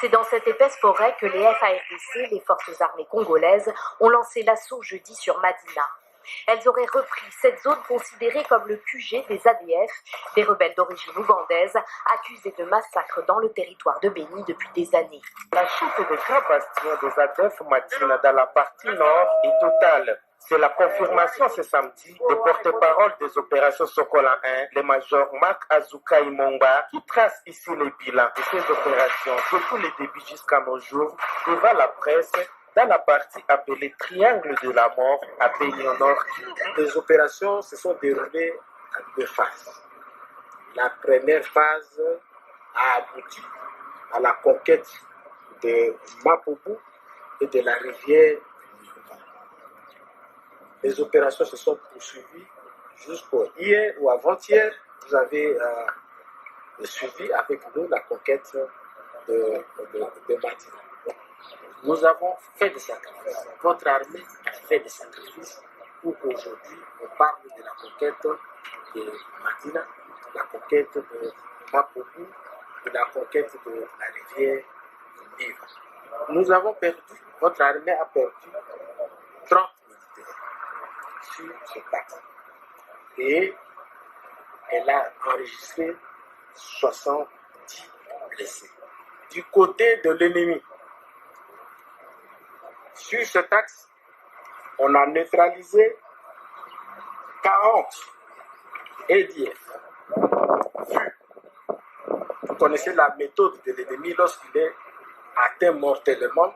C'est dans cette épaisse forêt que les FARDC, les forces armées congolaises, ont lancé l'assaut jeudi sur Madina. Elles auraient repris cette zone considérée comme le QG des ADF, des rebelles d'origine ougandaise, accusés de massacres dans le territoire de Béni depuis des années. La chute des grands bastions des ADF Madina dans la partie nord est totale. C'est la confirmation ce samedi des porte-parole des opérations Sokola 1, le major Marc Azuka Imongba, qui trace ici les bilans de ces opérations, depuis les débuts jusqu'à nos jours, devant la presse, dans la partie appelée Triangle de la Mort, à Béni au nord. Les opérations se sont déroulées en deux phases. La première phase a abouti à la conquête de Mapoubou et de la rivière. Les opérations se sont poursuivies jusqu'au hier ou avant-hier. Vous avez suivi avec nous la conquête de Madina. Nous avons fait des sacrifices. Votre armée a fait des sacrifices pour aujourd'hui on parle de la conquête de Madina, la conquête de Mapoubou, de la conquête de la rivière Niva. Nous avons perdu, votre armée a perdu 30 militaires sur ce axe. Et elle a enregistré 70 blessés. Du côté de l'ennemi, sur cet axe, on a neutralisé 40 EDF. Vous connaissez la méthode de l'ennemi lorsqu'il est atteint mortellement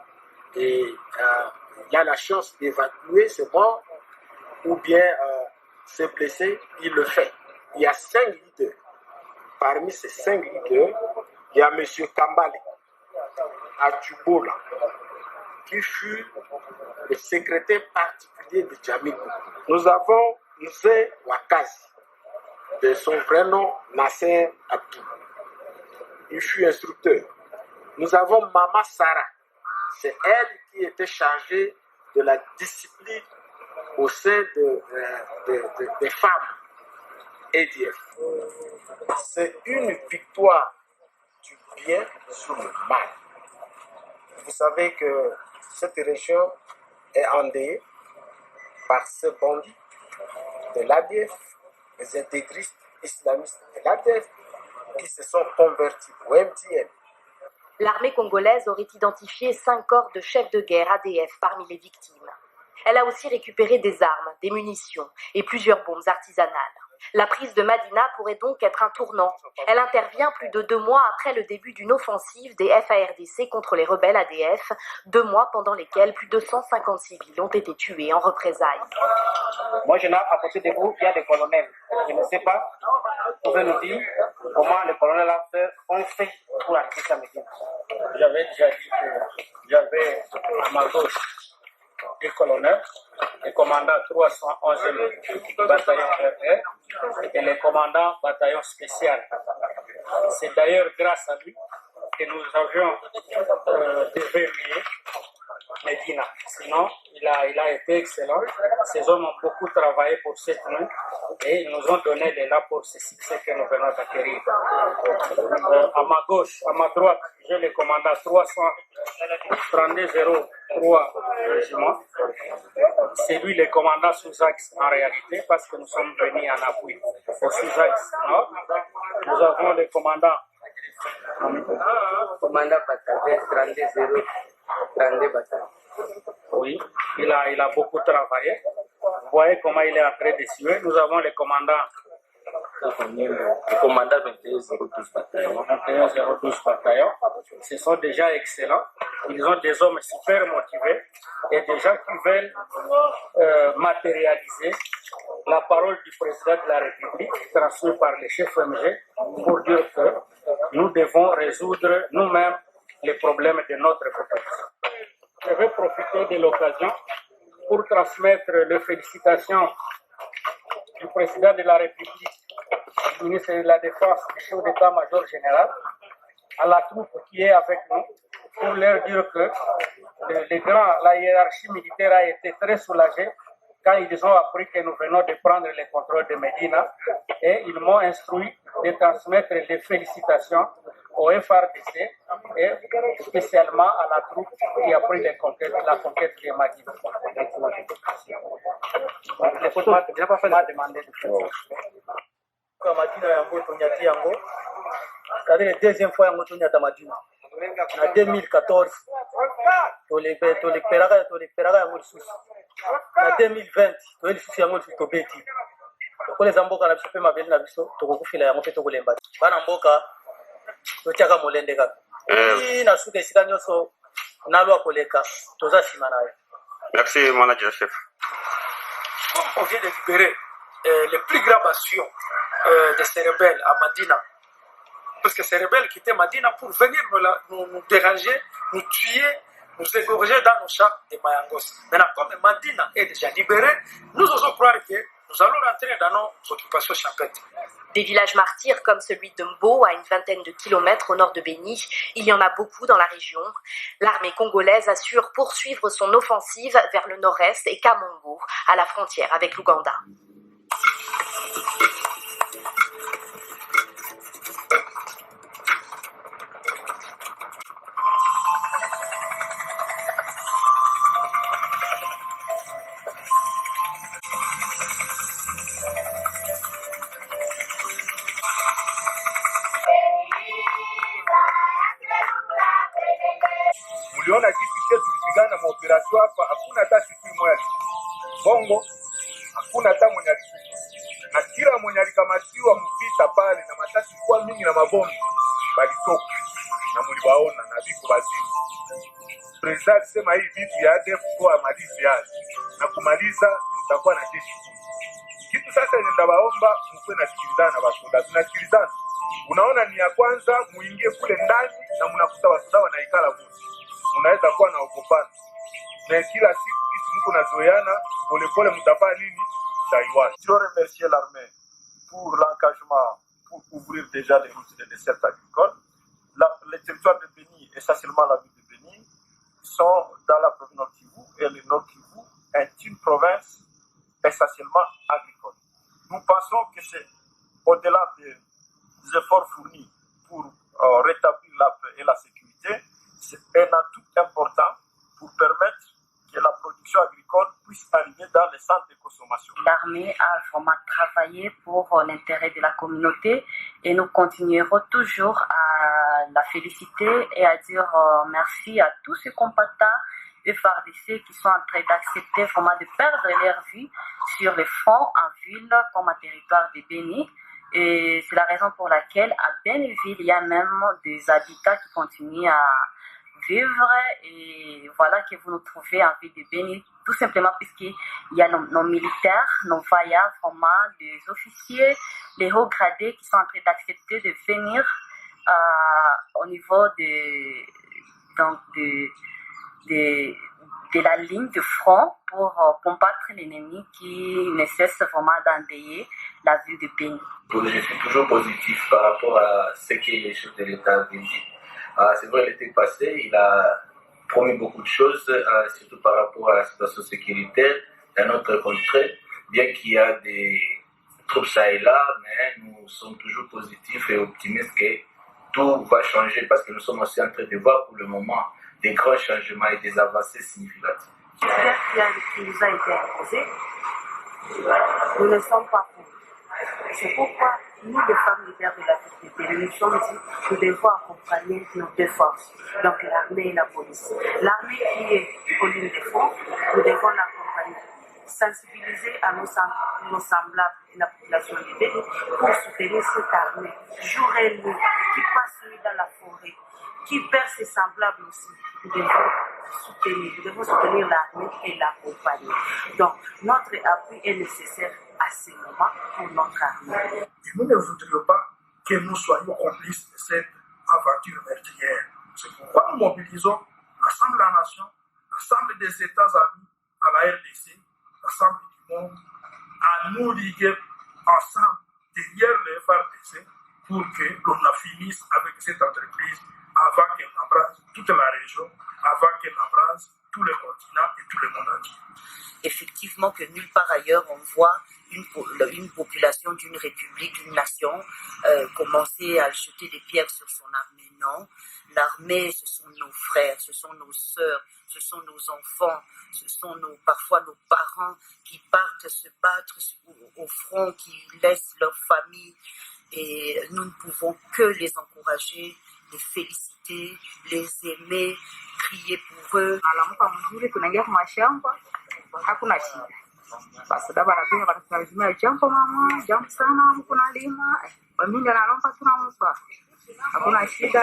et il a la chance d'évacuer ses morts ou bien se blesser, il le fait. Il y a 5 leaders. Parmi ces 5 leaders, il y a M. Kambale à Djubola, qui fut le secrétaire particulier de Djamil. Nous avons Nzé Wakazi, de son vrai nom Nasser Abdou. Il fut instructeur. Nous avons Mama Sarah. C'est elle qui était chargée de la discipline au sein des femmes EDF. C'est une victoire du bien sur le mal. Vous savez que cette région est endeuillée par ces bandits de l'ADF, les intégristes islamistes de l'ADF qui se sont convertis au MTN. L'armée congolaise aurait identifié 5 corps de chefs de guerre ADF parmi les victimes. Elle a aussi récupéré des armes, des munitions et plusieurs bombes artisanales. La prise de Madina pourrait donc être un tournant. Elle intervient plus de 2 mois après le début d'une offensive des FARDC contre les rebelles ADF, 2 mois pendant lesquels plus de 150 civils ont été tués en représailles. Moi, je n'ai à côté de vous, il y a des colonels. Je ne sais pas, vous pouvez nous dire comment les colonels ont fait pour arriver à Médine. J'avais déjà dit que j'avais à ma gauche des colonels, le commandant 311e bataillon RR et le commandant bataillon spécial. C'est d'ailleurs grâce à lui que nous avions déverrouillé Medina. Sinon, il a été excellent. Ces hommes ont beaucoup travaillé pour cette nuit et ils nous ont donné l'élan pour ce succès que nous venons d'acquérir. À ma gauche, à ma droite, j'ai le commandant 332-03 régiment. C'est lui le commandant sous-axe en réalité parce que nous sommes venus en appui au sous-axe nord. Nous avons le commandant bataillon 32 bataillon. Oui, il a beaucoup travaillé. Vous voyez comment il est en train de suer. Nous avons le commandant 21-02 bataillon. 21-02 bataillon. Ce sont déjà excellents. Ils ont des hommes super motivés et des gens qui veulent matérialiser la parole du président de la République transmise par le chef MG pour dire que nous devons résoudre nous-mêmes les problèmes de notre population. Je vais profiter de l'occasion pour transmettre les félicitations du président de la République, du ministre de la Défense, du chef d'état-major général, à la troupe qui est avec nous, pour leur dire que la hiérarchie militaire a été très soulagée quand ils ont appris que nous venons de prendre le contrôle de Médina, et ils m'ont instruit de transmettre les félicitations au FRDC et spécialement à la troupe qui a pris la conquête de Médina. Les photos m'a demandé de faire ça. Madina yango tonyati yango c'est-à-dire la deuxième fois yango tonyata Madina en 2014 tolekperaka yango lisusu na 2020 toye lisusu yango lisusu tobeti tokoleza mboka na biso mpe mabeli na biso tokokufila yango mpe tokolemba bana mboka totiaka molende kaka na suka esika nyonso nalwa koleka toza nsima na ye. Merci manager chef. On vient de libérer les plus grands bastions de ces rebelles à Madina. Parce que ces rebelles quittaient Madina pour venir nous déranger, nous tuer, nous égorger dans nos champs de Mayangos. Maintenant, comme Madina est déjà libérée, nous osons croire que nous allons rentrer dans nos occupations champêtres. Des villages martyrs comme celui de Mbo, à une vingtaine de kilomètres au nord de Béni, il y en a beaucoup dans la région. L'armée congolaise assure poursuivre son offensive vers le nord-est et Kamongo, à la frontière avec l'Ouganda. Uliona kitu chetu tulipigana maoperasyon hapa, hakuna hata siku moja bongo, hakuna hata mwenye na kila mwenye alikamatiwa mpita pale na matasi kwa mingi na mabomu balitoka na mliwaona na viko bazimu. President sema hii vitu ya ADF kwa malizi yake na kumaliza tutakuwa na jeshi. Kitu sasa nenda baomba mkwe na sikilizana na basoda, tunasikilizana. Unaona ni ya kwanza muingie kule ndani na mnakuta basoda wanaikala mmoja. Unaweza kuwa na okopana. Na kila siku kitu mko nazoeana, polepole mtafanya nini? Taiwan. Je remercie l'armée pour l'engagement pour ouvrir déjà les routes des dessertes agricoles. Le territoire de Béni, essentiellement la ville de Béni, sont dans la province Nord Kivu et le Nord Kivu est une province essentiellement agricole. Nous pensons que c'est au-delà des efforts fournis pour rétablir la paix et la sécurité, c'est un atout important pour permettre que la production agricole puisse arriver dans les centres de consommation. L'armée a vraiment travaillé pour l'intérêt de la communauté et nous continuerons toujours à la féliciter et à dire merci à tous ces combattants FARDC qui sont en train d'accepter vraiment de perdre leur vie sur le front en ville comme en territoire de Béni. Et c'est la raison pour laquelle à Bénéville, il y a même des habitants qui continuent à vivre et voilà que vous nous trouvez en ville de Béni, tout simplement puisqu'il y a nos militaires, nos vaillants, vraiment des officiers, les hauts gradés qui sont en train d'accepter de venir au niveau de la ligne de front pour combattre l'ennemi qui ne cesse vraiment d'endayer la ville de Béni. Je suis toujours positif par rapport à ce que les chefs de l'État ont dit. C'est vrai, l'été passé, il a promis beaucoup de choses, surtout par rapport à la situation sécuritaire dans notre contrée, bien qu'il y a des troupes ça et là, mais nous sommes toujours positifs et optimistes que tout va changer parce que nous sommes aussi en train de voir pour le moment des grands changements et des avancées significatives. Ce qui nous a été imposé, nous ne sommes pas pour. C'est pourquoi nous, les femmes leaders de la société, nous nous sommes dit que nous devons accompagner nos deux forces, donc l'armée et la police. L'armée qui est aux lignes de front, nous devons l'accompagner, sensibiliser à nos semblables et la population du Béni pour soutenir cette armée, jour et nuit, qui passe nuit dans la forêt, qui perd ses semblables aussi. Nous devons soutenir l'armée et l'accompagner. Donc, notre appui est nécessaire à ce moment pour notre armée. Et nous ne voudrions pas que nous soyons complices de cette aventure meurtrière. C'est pourquoi nous mobilisons l'ensemble de la nation, l'ensemble des États amis à la RDC, l'ensemble du monde, à nous liguer ensemble derrière le FARDC pour que l'on finisse avec cette entreprise avant qu'elle embrasse toute la région, avant qu'elle embrasse tous les continents et tout le monde entier. Effectivement que nulle part ailleurs on voit une population d'une république, d'une nation commencer à jeter des pierres sur son armée. Non, l'armée, ce sont nos frères, ce sont nos sœurs, ce sont nos enfants, ce sont parfois nos parents qui partent se battre au front, qui laissent leur famille, et nous ne pouvons que les encourager, les féliciter, les aimer, prier pour eux. Hakuna shida. Basi da barabara wanatazimia jambo mama, jambo sana mko nalima. Mimi ndio naomba tunampa. Hakuna shida.